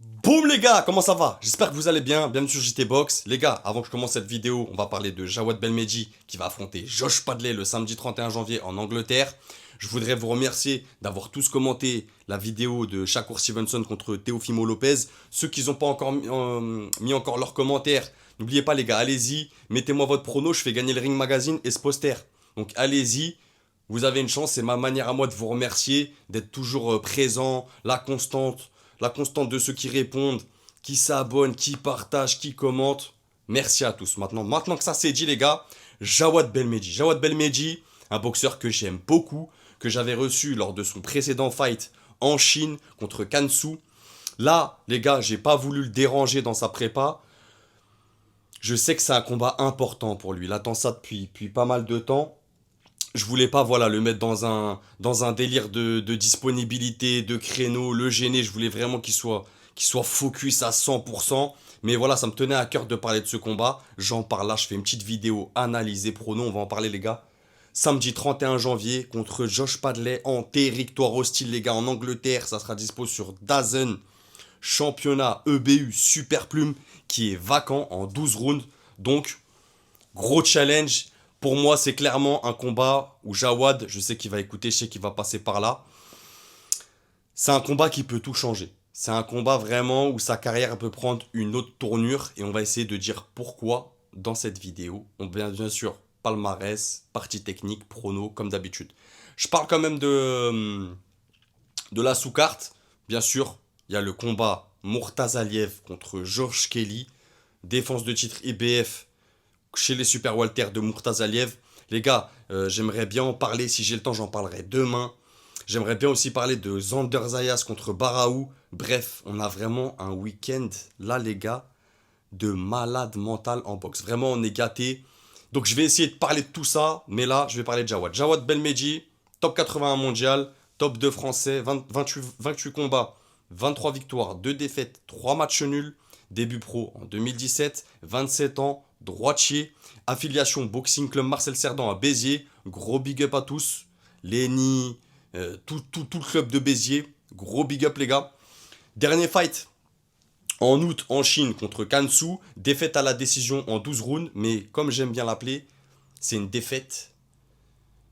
Boum les gars, comment ça va? J'espère que vous allez bien, bienvenue sur JT Box. Les gars, avant que je commence cette vidéo, on va parler de Jawad Belmehdi qui va affronter Josh Padley le samedi 31 janvier en Angleterre. Je voudrais vous remercier d'avoir tous commenté la vidéo de Shakur Stevenson contre Teofimo Lopez. Ceux qui n'ont pas encore mis encore leurs commentaires, n'oubliez pas les gars, allez-y, mettez-moi votre prono, je fais gagner le Ring Magazine et ce poster. Donc allez-y, vous avez une chance, c'est ma manière à moi de vous remercier, d'être toujours présent, la constante de ceux qui répondent, qui s'abonnent, qui partagent, qui commentent. Merci à tous. Maintenant que ça c'est dit les gars, Jawad Belmehdi. Jawad Belmehdi, un boxeur que j'aime beaucoup, que j'avais reçu lors de son précédent fight en Chine contre Kansu. Là, les gars, j'ai pas voulu le déranger dans sa prépa. Je sais que c'est un combat important pour lui. Il attend ça depuis pas mal de temps. Je voulais pas voilà le mettre dans un délire de disponibilité, de créneau, le gêner. Je voulais vraiment qu'il soit focus à 100%. Mais voilà, ça me tenait à cœur de parler de ce combat. J'en parle là, je fais une petite vidéo analysée prono, on va en parler les gars. Samedi 31 janvier contre Josh Padley en territoire hostile les gars en Angleterre. Ça sera dispo sur DAZN. Championnat EBU Super Plume qui est vacant en 12 rounds. Donc, gros challenge. Pour moi, c'est clairement un combat où Jawad, je sais qu'il va écouter, je sais qu'il va passer par là. C'est un combat qui peut tout changer. C'est un combat vraiment où sa carrière peut prendre une autre tournure et on va essayer de dire pourquoi dans cette vidéo. On bien sûr palmarès, partie technique, prono comme d'habitude. Je parle quand même de la sous-carte. Bien sûr, il y a le combat Murtazaliev contre George Kelly. Défense de titre IBF chez les Super Walter de Murtazaliev. Les gars, j'aimerais bien en parler. Si j'ai le temps, j'en parlerai demain. J'aimerais bien aussi parler de Zander Zayas contre Baraou. Bref, on a vraiment un week-end, là les gars, de malade mental en boxe. Vraiment, on est gâtés. Donc je vais essayer de parler de tout ça, mais là, je vais parler de Jawad. Jawad Belmehdi, top 81 mondial, top 2 français, 28 combats, 23 victoires, 2 défaites, 3 matchs nuls. Début pro en 2017, 27 ans, droitier, affiliation Boxing Club Marcel Cerdan à Béziers, gros big up à tous, Lenny, tout le club de Béziers, gros big up les gars. Dernier fight en août en Chine contre Kansu, défaite à la décision en 12 rounds, mais comme j'aime bien l'appeler, c'est une défaite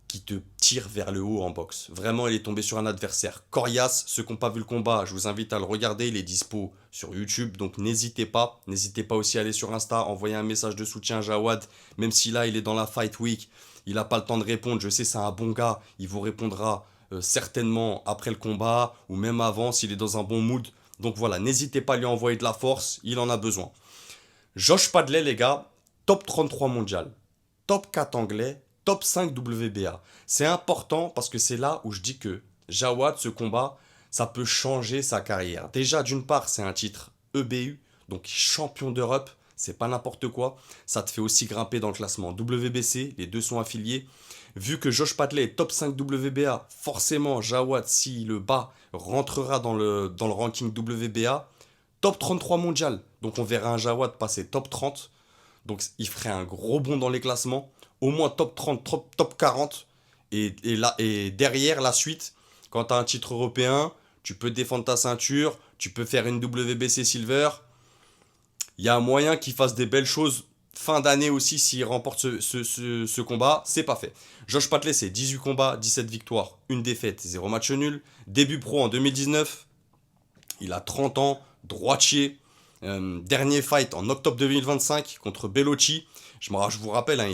qui te tire vers le haut en boxe. Vraiment, il est tombé sur un adversaire coriace. Ceux qui n'ont pas vu le combat, je vous invite à le regarder. Il est dispo sur YouTube, donc n'hésitez pas. N'hésitez pas aussi à aller sur Insta, envoyer un message de soutien à Jawad. Même si là, il est dans la Fight Week, il n'a pas le temps de répondre. Je sais, c'est un bon gars. Il vous répondra certainement après le combat ou même avant s'il est dans un bon mood. Donc voilà, n'hésitez pas à lui envoyer de la force. Il en a besoin. Josh Padley, les gars, top 33 mondial, top 4 anglais, top 5 WBA. C'est important parce que c'est là où je dis que Jawad, ce combat, ça peut changer sa carrière. Déjà, d'une part, c'est un titre EBU, donc champion d'Europe, c'est pas n'importe quoi. Ça te fait aussi grimper dans le classement WBC, les deux sont affiliés. Vu que Josh Padley est top 5 WBA, forcément, Jawad, s'il le bat, rentrera dans le ranking WBA. Top 33 mondial. Donc on verra un Jawad passer top 30. Donc il ferait un gros bond dans les classements. Au moins top 30, top 40. Et derrière la suite, quand tu as un titre européen, tu peux défendre ta ceinture, tu peux faire une WBC Silver. Il y a un moyen qu'il fasse des belles choses fin d'année aussi s'il remporte ce combat. C'est pas fait. Josh Padley, c'est 18 combats, 17 victoires, une défaite, 0 match nul. Début pro en 2019. Il a 30 ans, droitier. Dernier fight en octobre 2025 contre Bellocci. Je vous rappelle, hein,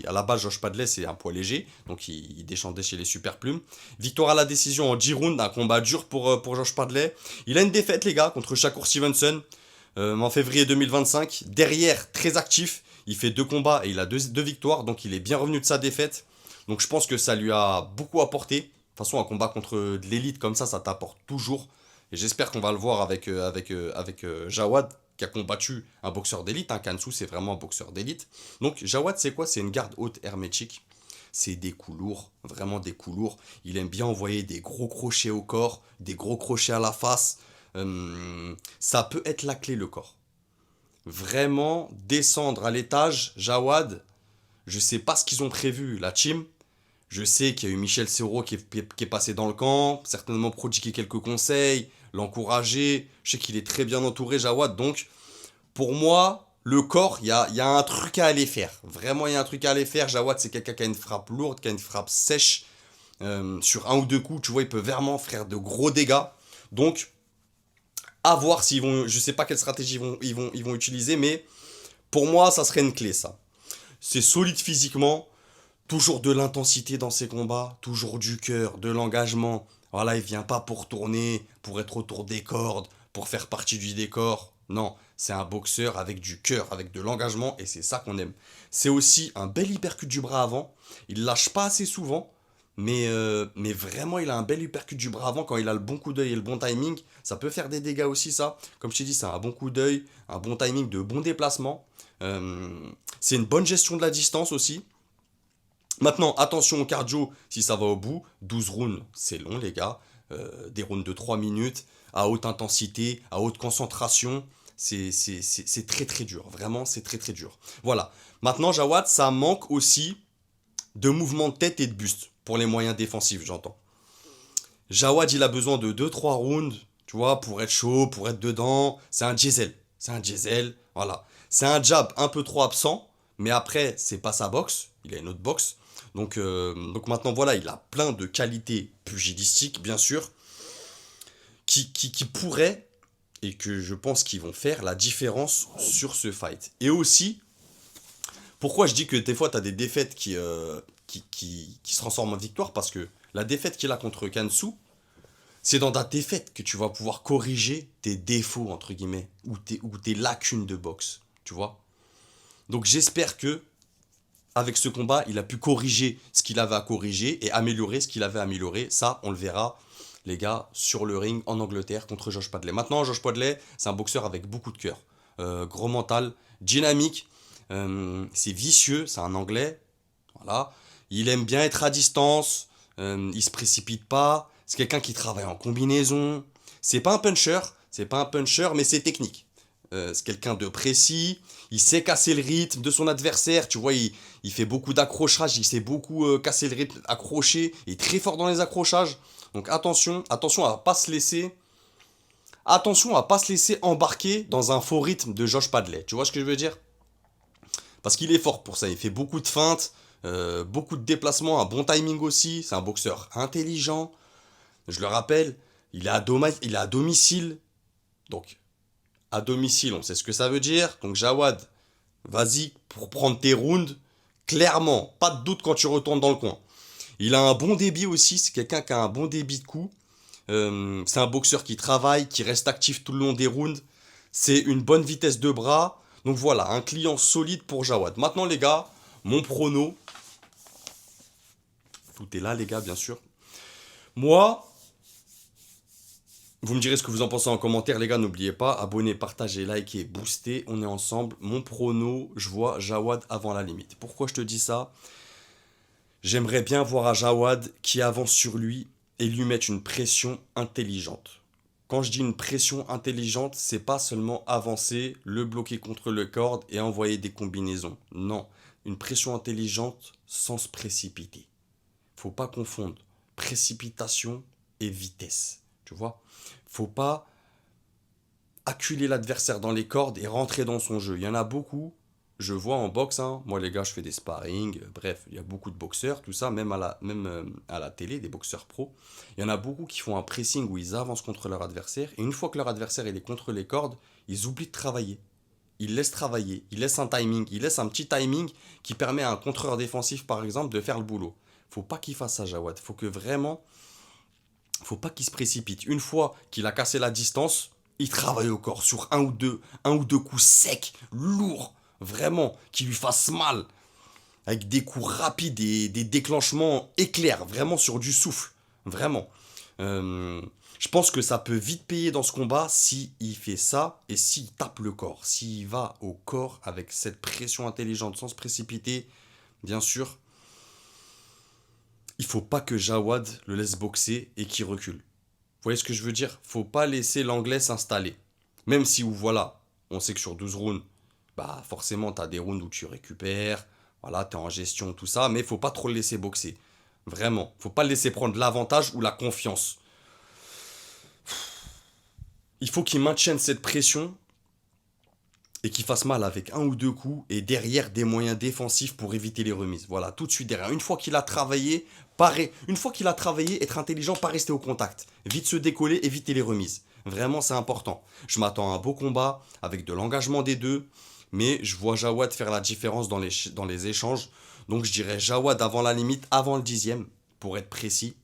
à la base, Josh Padley, c'est un poids léger. Donc, il déchantait chez les super plumes. Victoire à la décision en 10 rounds. Un combat dur pour Josh Padley. Il a une défaite, les gars, contre Shakur Stevenson en février 2025. Derrière, très actif. Il fait 2 combats et il a 2 victoires. Donc, il est bien revenu de sa défaite. Donc, je pense que ça lui a beaucoup apporté. De toute façon, un combat contre de l'élite comme ça t'apporte toujours. Et j'espère qu'on va le voir avec Jawad, qui a combattu un boxeur d'élite. Hein. Kansu, c'est vraiment un boxeur d'élite. Donc, Jawad, c'est quoi? C'est une garde haute hermétique. C'est des coups lourds, vraiment des coups lourds. Il aime bien envoyer des gros crochets au corps, des gros crochets à la face. Ça peut être la clé, le corps. Vraiment, descendre à l'étage, Jawad, je sais pas ce qu'ils ont prévu, la team. Je sais qu'il y a eu Michel Serrault qui est passé dans le camp, certainement prodigué quelques conseils. l'encourager. Je sais qu'il est très bien entouré, Jawad. Donc, pour moi, le corps, il y a un truc à aller faire. Vraiment, il y a un truc à aller faire. Jawad, c'est quelqu'un qui a une frappe lourde, qui a une frappe sèche. Sur un ou deux coups, tu vois, il peut vraiment faire de gros dégâts. Donc, à voir s'ils vont. Je sais pas quelle stratégie ils vont utiliser, mais pour moi, ça serait une clé, ça. C'est solide physiquement. Toujours de l'intensité dans ses combats, toujours du cœur, de l'engagement. Voilà, il vient pas pour tourner, pour être autour des cordes, pour faire partie du décor. Non, c'est un boxeur avec du cœur, avec de l'engagement, et c'est ça qu'on aime. C'est aussi un bel uppercut du bras avant. Il lâche pas assez souvent, mais vraiment, il a un bel uppercut du bras avant quand il a le bon coup d'œil et le bon timing. Ça peut faire des dégâts aussi, ça. Comme je t'ai dit, c'est un bon coup d'œil, un bon timing, de bons déplacements. Euh, c'est une bonne gestion de la distance aussi. Maintenant, attention au cardio si ça va au bout. 12 rounds, c'est long, les gars. Des rounds de 3 minutes, à haute intensité, à haute concentration. C'est très très dur. Vraiment, c'est très très dur. Voilà. Maintenant, Jawad, ça manque aussi de mouvements de tête et de buste. Pour les moyens défensifs, j'entends. Jawad, il a besoin de 2-3 rounds, tu vois, pour être chaud, pour être dedans. C'est un diesel. C'est un diesel. Voilà. C'est un jab un peu trop absent. Mais après, c'est pas sa boxe. Il a une autre boxe. Donc maintenant, voilà, il a plein de qualités pugilistiques, bien sûr, qui pourraient, et que je pense qu'ils vont faire la différence sur ce fight. Et aussi, pourquoi je dis que des fois, tu as des défaites qui se transforment en victoire, parce que la défaite qu'il a contre Kansu, c'est dans ta défaite que tu vas pouvoir corriger tes défauts, entre guillemets, ou tes lacunes de boxe, tu vois. Donc j'espère que avec ce combat, il a pu corriger ce qu'il avait à corriger et améliorer ce qu'il avait à améliorer. Ça, on le verra, les gars, sur le ring en Angleterre contre Josh Padley. Maintenant, Josh Padley, c'est un boxeur avec beaucoup de cœur. Gros mental, dynamique, c'est vicieux, c'est un Anglais. Voilà. Il aime bien être à distance, il se précipite pas. C'est quelqu'un qui travaille en combinaison. C'est pas un puncher, mais c'est technique. C'est quelqu'un de précis, il sait casser le rythme de son adversaire, tu vois, il fait beaucoup d'accrochages, il sait beaucoup casser le rythme, accrocher, il est très fort dans les accrochages. Donc attention à pas se laisser embarquer dans un faux rythme de Josh Padley. Tu vois ce que je veux dire? Parce qu'il est fort pour ça, il fait beaucoup de feintes, beaucoup de déplacements, un bon timing aussi, c'est un boxeur intelligent. Je le rappelle, il est à domicile, donc à domicile, on sait ce que ça veut dire. Donc Jawad, vas-y pour prendre tes rounds. Clairement, pas de doute quand tu retournes dans le coin. Il a un bon débit aussi, c'est quelqu'un qui a un bon débit de coups. C'est un boxeur qui travaille, qui reste actif tout le long des rounds. C'est une bonne vitesse de bras. Donc voilà, un client solide pour Jawad. Maintenant les gars, mon prono. Tout est là les gars, bien sûr. Moi, vous me direz ce que vous en pensez en commentaire, les gars. N'oubliez pas, abonnez, partagez, likez, boostez. On est ensemble. Mon prono, je vois Jawad avant la limite. Pourquoi je te dis ça? J'aimerais bien voir un Jawad qui avance sur lui et lui mettre une pression intelligente. Quand je dis une pression intelligente, c'est pas seulement avancer, le bloquer contre le corde et envoyer des combinaisons. Non, une pression intelligente sans se précipiter. Faut pas confondre précipitation et vitesse. Tu vois? Faut pas acculer l'adversaire dans les cordes et rentrer dans son jeu. Il y en a beaucoup, je vois en boxe, hein. Moi les gars, je fais des sparring, bref, il y a beaucoup de boxeurs, tout ça, même à la télé, des boxeurs pros. Il y en a beaucoup qui font un pressing où ils avancent contre leur adversaire, et une fois que leur adversaire il est contre les cordes, ils oublient de travailler. Ils laissent travailler, ils laissent un timing, ils laissent un petit timing qui permet à un contreur défensif, par exemple, de faire le boulot. Faut pas qu'il fasse ça, Jawad. Faut pas qu'il se précipite. Une fois qu'il a cassé la distance, il travaille au corps sur un ou deux coups secs, lourds, vraiment, qui lui fassent mal, avec des coups rapides et des déclenchements éclairs, vraiment sur du souffle, vraiment. Je pense que ça peut vite payer dans ce combat si il fait ça et s'il tape le corps, s'il va au corps avec cette pression intelligente sans se précipiter, bien sûr. Il faut pas que Jawad le laisse boxer et qu'il recule. Vous voyez ce que je veux dire? Faut pas laisser l'anglais s'installer. Même si, voilà, on sait que sur 12 rounds, bah forcément, tu as des rounds où tu récupères, voilà, tu es en gestion, tout ça, mais faut pas trop le laisser boxer. Vraiment. Faut pas le laisser prendre l'avantage ou la confiance. Il faut qu'il maintienne cette pression et qu'il fasse mal avec un ou deux coups et derrière des moyens défensifs pour éviter les remises. Voilà, tout de suite derrière. Une fois qu'il a travaillé, être intelligent, pas rester au contact. Vite se décoller, éviter les remises. Vraiment, c'est important. Je m'attends à un beau combat avec de l'engagement des deux, mais je vois Jawad faire la différence dans les échanges. Donc je dirais Jawad avant la limite, avant le 10e, pour être précis.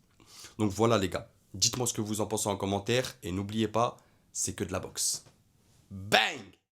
Donc voilà les gars, dites-moi ce que vous en pensez en commentaire et n'oubliez pas, c'est que de la boxe. Bang!